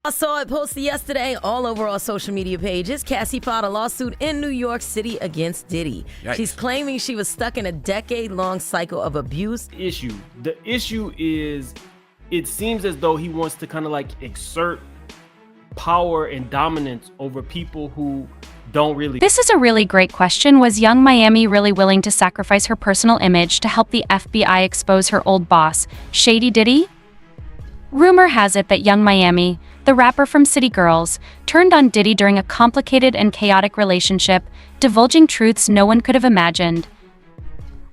I saw it posted yesterday all over our social media pages. Cassie filed a lawsuit in New York City against Diddy. Yikes. She's claiming she was stuck in a decade-long cycle of abuse. The issue is, it seems as though he wants to kind of like exert power and dominance over people who don't really. This is a really great question. Was Young Miami really willing to sacrifice her personal image to help the FBI expose her old boss, Shady Diddy? Rumor has it that Young Miami, the rapper from City Girls, turned on Diddy during a complicated and chaotic relationship, divulging truths no one could have imagined.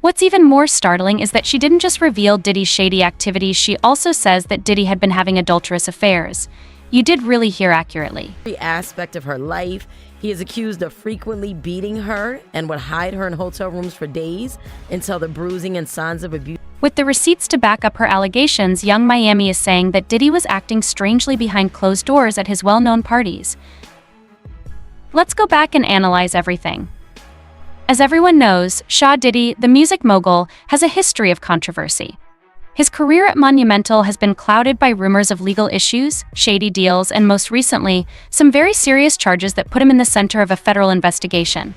What's even more startling is that she didn't just reveal Diddy's shady activities, she also says that Diddy had been having adulterous affairs. You did really hear accurately. Every aspect of her life. He is accused of frequently beating her and would hide her in hotel rooms for days until the bruising and signs of abuse. With the receipts to back up her allegations, Young Miami is saying that Diddy was acting strangely behind closed doors at his well-known parties. Let's go back and analyze everything. As everyone knows, Diddy, the music mogul, has a history of controversy. His career at Monumental has been clouded by rumors of legal issues, shady deals, and most recently, some very serious charges that put him in the center of a federal investigation.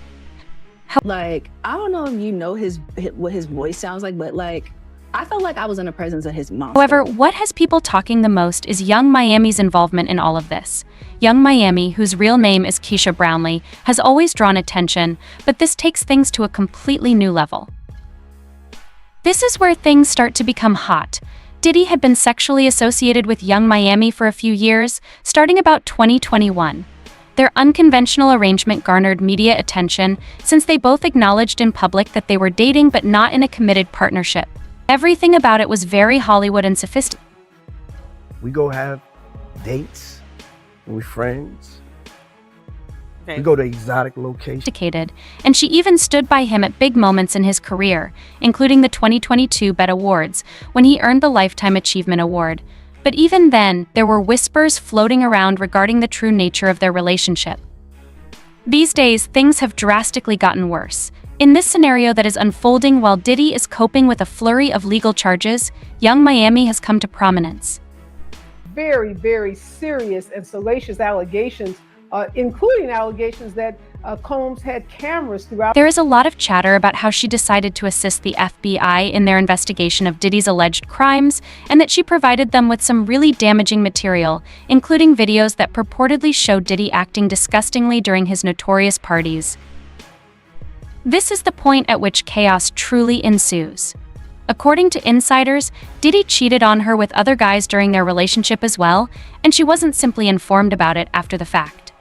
I don't know if you know what his voice sounds like, but I felt like I was in the presence of his mom. However, what has people talking the most is Young Miami's involvement in all of this. Young Miami, whose real name is Kisha Brownley, has always drawn attention, but this takes things to a completely new level. This is where things start to become hot. Diddy had been sexually associated with Young Miami for a few years, starting about 2021. Their unconventional arrangement garnered media attention since they both acknowledged in public that they were dating but not in a committed partnership. Everything about it was very Hollywood and sophisticated. We go have dates, and we friends. Okay. We go to exotic locations. And she even stood by him at big moments in his career, including the 2022 BET Awards, when he earned the Lifetime Achievement Award. But even then, there were whispers floating around regarding the true nature of their relationship. These days, things have drastically gotten worse. In this scenario that is unfolding while Diddy is coping with a flurry of legal charges, Young Miami has come to prominence. Very, very serious and salacious allegations, including allegations that Combs had cameras throughout. There is a lot of chatter about how she decided to assist the FBI in their investigation of Diddy's alleged crimes, and that she provided them with some really damaging material, including videos that purportedly show Diddy acting disgustingly during his notorious parties. This is the point at which chaos truly ensues. According to insiders, Diddy cheated on her with other guys during their relationship as well, and she wasn't simply informed about it after the fact.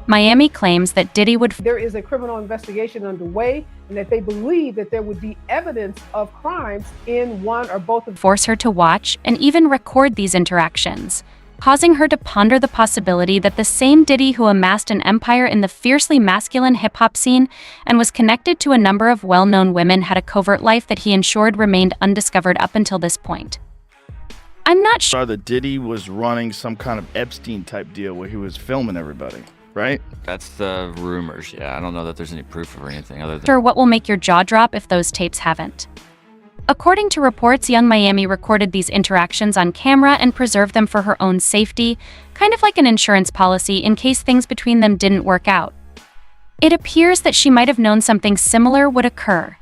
Miami claims that Diddy would. There is a criminal investigation underway, and that they believe that there would be evidence of crimes in one or both of. Force her to watch and even record these interactions, causing her to ponder the possibility that the same Diddy who amassed an empire in the fiercely masculine hip-hop scene and was connected to a number of well-known women had a covert life that he ensured remained undiscovered up until this point. I'm not sure that Diddy was running some kind of Epstein-type deal where he was filming everybody, right? That's the rumors, yeah. I don't know that there's any proof or anything other than. what will make your jaw drop if those tapes haven't. According to reports, Young Miami recorded these interactions on camera and preserved them for her own safety, kind of like an insurance policy in case things between them didn't work out. It appears that she might have known something similar would occur.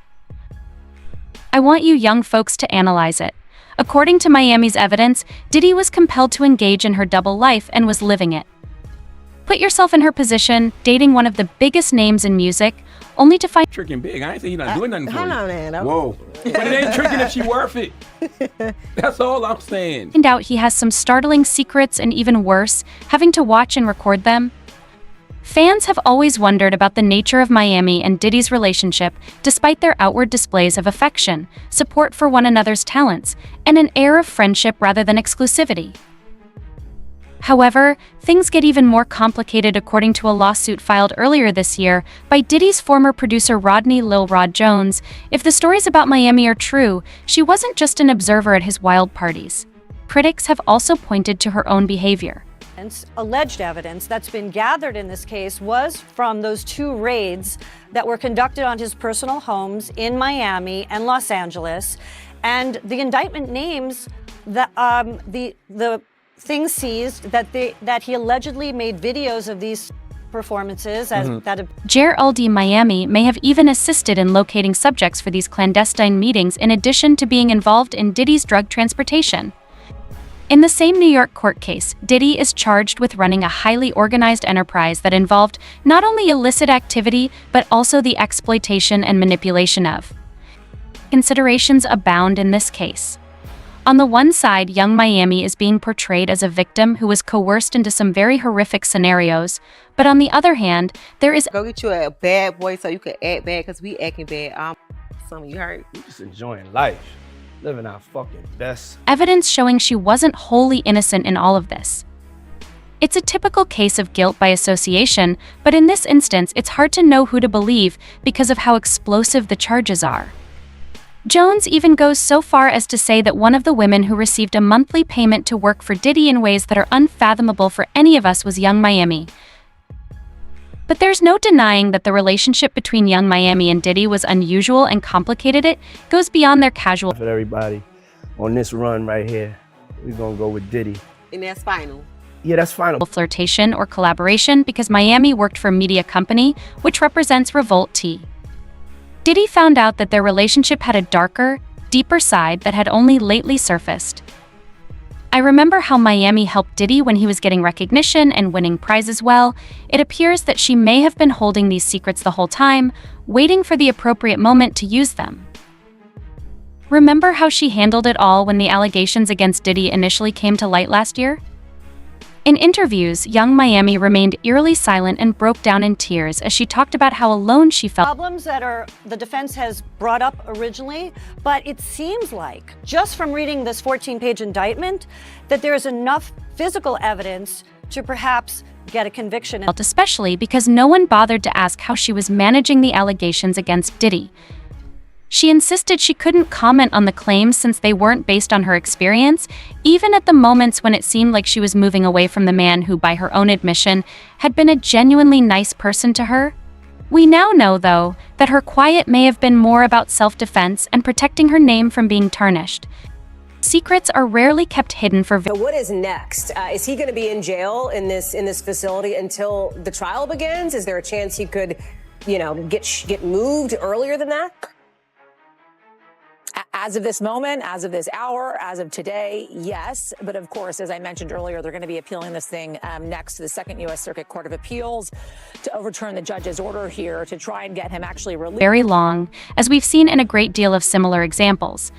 I want you young folks to analyze it. According to Miami's evidence, Diddy was compelled to engage in her double life and was living it. Put yourself in her position, dating one of the biggest names in music, only to find tricking big. I ain't saying he's not doing nothing for you. Hold on, man. Whoa. But it ain't tricking if she worth it. That's all I'm saying. out he has some startling secrets and even worse, having to watch and record them. Fans have always wondered about the nature of Miami and Diddy's relationship, despite their outward displays of affection, support for one another's talents, and an air of friendship rather than exclusivity. However, things get even more complicated according to a lawsuit filed earlier this year by Diddy's former producer Rodney Lil Rod Jones. If the stories about Miami are true, she wasn't just an observer at his wild parties. Critics have also pointed to her own behavior. Alleged evidence that's been gathered in this case was from those two raids that were conducted on his personal homes in Miami and Los Angeles, and the indictment names the things seized that he allegedly made videos of these performances as that. JRLD Miami may have even assisted in locating subjects for these clandestine meetings in addition to being involved in Diddy's drug transportation. In the same New York court case, Diddy is charged with running a highly organized enterprise that involved not only illicit activity, but also the exploitation and manipulation of. Considerations abound in this case. On the one side, young Miami is being portrayed as a victim who was coerced into some very horrific scenarios, but on the other hand, there is go get you a bad boy so you can act bad, because we acting bad. Some of you heard. We just enjoying life. Living our fucking best. Evidence showing she wasn't wholly innocent in all of this. It's a typical case of guilt by association, but in this instance, it's hard to know who to believe because of how explosive the charges are. Jones even goes so far as to say that one of the women who received a monthly payment to work for Diddy in ways that are unfathomable for any of us was young Miami. But there's no denying that the relationship between young Miami and Diddy was unusual and complicated. It goes beyond their casual. For everybody on this run right here, we're gonna go with Diddy. And that's final. Yeah, that's final. Flirtation or collaboration because Miami worked for a media company, which represents Revolt T. Diddy found out that their relationship had a darker, deeper side that had only lately surfaced. I remember how Miami helped Diddy when he was getting recognition and winning prizes well. It appears that she may have been holding these secrets the whole time, waiting for the appropriate moment to use them. Remember how she handled it all when the allegations against Diddy initially came to light last year? In interviews, young Miami remained eerily silent and broke down in tears as she talked about how alone she felt. Problems that the defense has brought up originally, but it seems like, just from reading this 14-page indictment, that there is enough physical evidence to perhaps get a conviction. Especially because no one bothered to ask how she was managing the allegations against Diddy. She insisted she couldn't comment on the claims since they weren't based on her experience, even at the moments when it seemed like she was moving away from the man who, by her own admission, had been a genuinely nice person to her. We now know, though, that her quiet may have been more about self-defense and protecting her name from being tarnished. Secrets are rarely kept hidden for. So what is next? Is he going to be in jail in this facility until the trial begins? Is there a chance he could, get moved earlier than that? As of this moment, as of this hour, as of today, yes. But of course, as I mentioned earlier, they're going to be appealing this thing next to the Second U.S. Circuit Court of Appeals to overturn the judge's order here to try and get him actually released. Very long, as we've seen in a great deal of similar examples.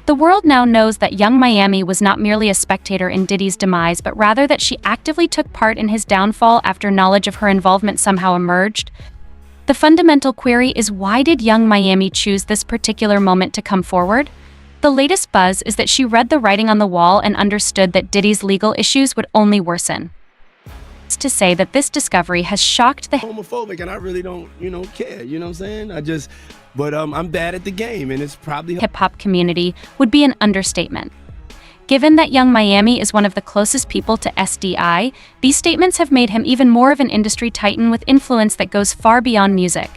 The world now knows that young Miami was not merely a spectator in Diddy's demise, but rather that she actively took part in his downfall after knowledge of her involvement somehow emerged. The fundamental query is, why did young Miami choose this particular moment to come forward? The latest buzz is that she read the writing on the wall and understood that Diddy's legal issues would only worsen. It's to say that this discovery has shocked the homophobic, and I really don't, care, you know what I'm saying? But I'm bad at the game, and it's probably hip-hop community would be an understatement. Given that young Miami is one of the closest people to SDI, these statements have made him even more of an industry titan with influence that goes far beyond music.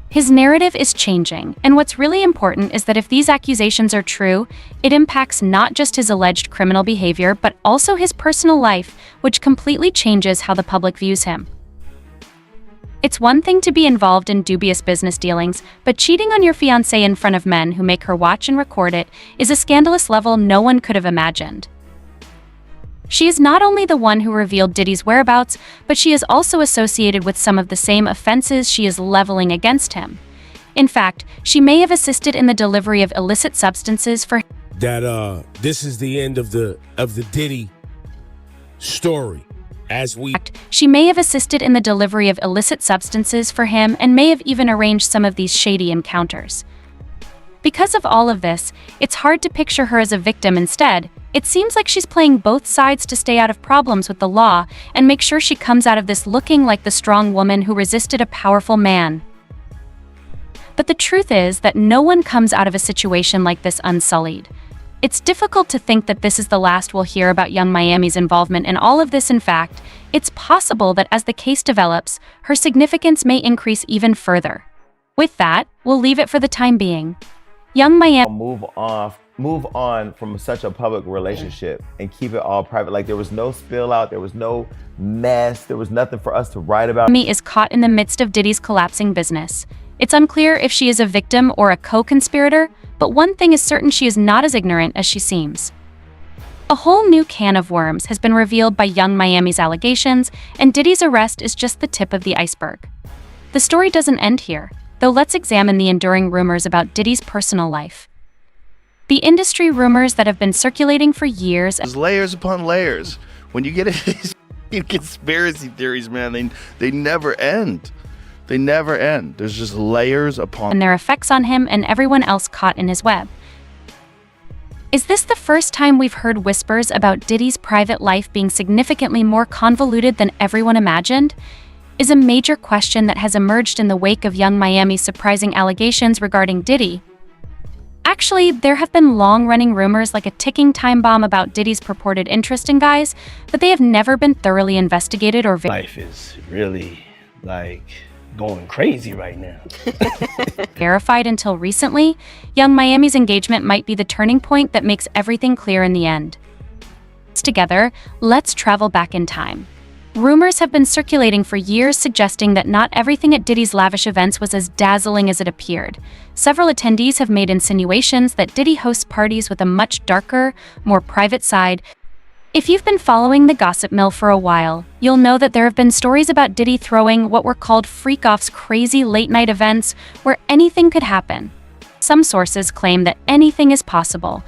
His narrative is changing, and what's really important is that if these accusations are true, it impacts not just his alleged criminal behavior, but also his personal life, which completely changes how the public views him. It's one thing to be involved in dubious business dealings, but cheating on your fiancée in front of men who make her watch and record it is a scandalous level no one could have imagined. She is not only the one who revealed Diddy's whereabouts, but she is also associated with some of the same offenses she is leveling against him. In fact, she may have assisted in the delivery of illicit substances for that. This is the end of the Diddy story. She may have assisted in the delivery of illicit substances for him and may have even arranged some of these shady encounters. Because of all of this, it's hard to picture her as a victim. Instead, it seems like she's playing both sides to stay out of problems with the law and make sure she comes out of this looking like the strong woman who resisted a powerful man. But the truth is that no one comes out of a situation like this unsullied. It's difficult to think that this is the last we'll hear about young Miami's involvement in all of this. In fact, it's possible that as the case develops, her significance may increase even further. With that, we'll leave it for the time being. Young Miami move off move on from such a public relationship and keep it all private? Like there was no spill out, there was no mess, there was nothing for us to write about. Miami is caught in the midst of Diddy's collapsing business. It's unclear if she is a victim or a co-conspirator, but one thing is certain: she is not as ignorant as she seems. A whole new can of worms has been revealed by Young Miami's allegations, and Diddy's arrest is just the tip of the iceberg. The story doesn't end here, though. Let's examine the enduring rumors about Diddy's personal life. The industry rumors that have been circulating for years. There's layers upon layers. When you get into these conspiracy theories, man, they never end. They never end. There's just layers upon. And their effects on him and everyone else caught in his web. Is this the first time we've heard whispers about Diddy's private life being significantly more convoluted than everyone imagined? Is a major question that has emerged in the wake of Young Miami's surprising allegations regarding Diddy. Actually, there have been long-running rumors like a ticking time bomb about Diddy's purported interest in guys, but they have never been thoroughly investigated or Life is really like going crazy right now. verified until recently. Young Miami's engagement might be the turning point that makes everything clear in the end. Together, let's travel back in time. Rumors have been circulating for years suggesting that not everything at Diddy's lavish events was as dazzling as it appeared. Several attendees have made insinuations that Diddy hosts parties with a much darker, more private side. If you've been following the gossip mill for a while, you'll know that there have been stories about Diddy throwing what were called freak-offs, crazy late-night events where anything could happen. Some sources claim that anything is possible,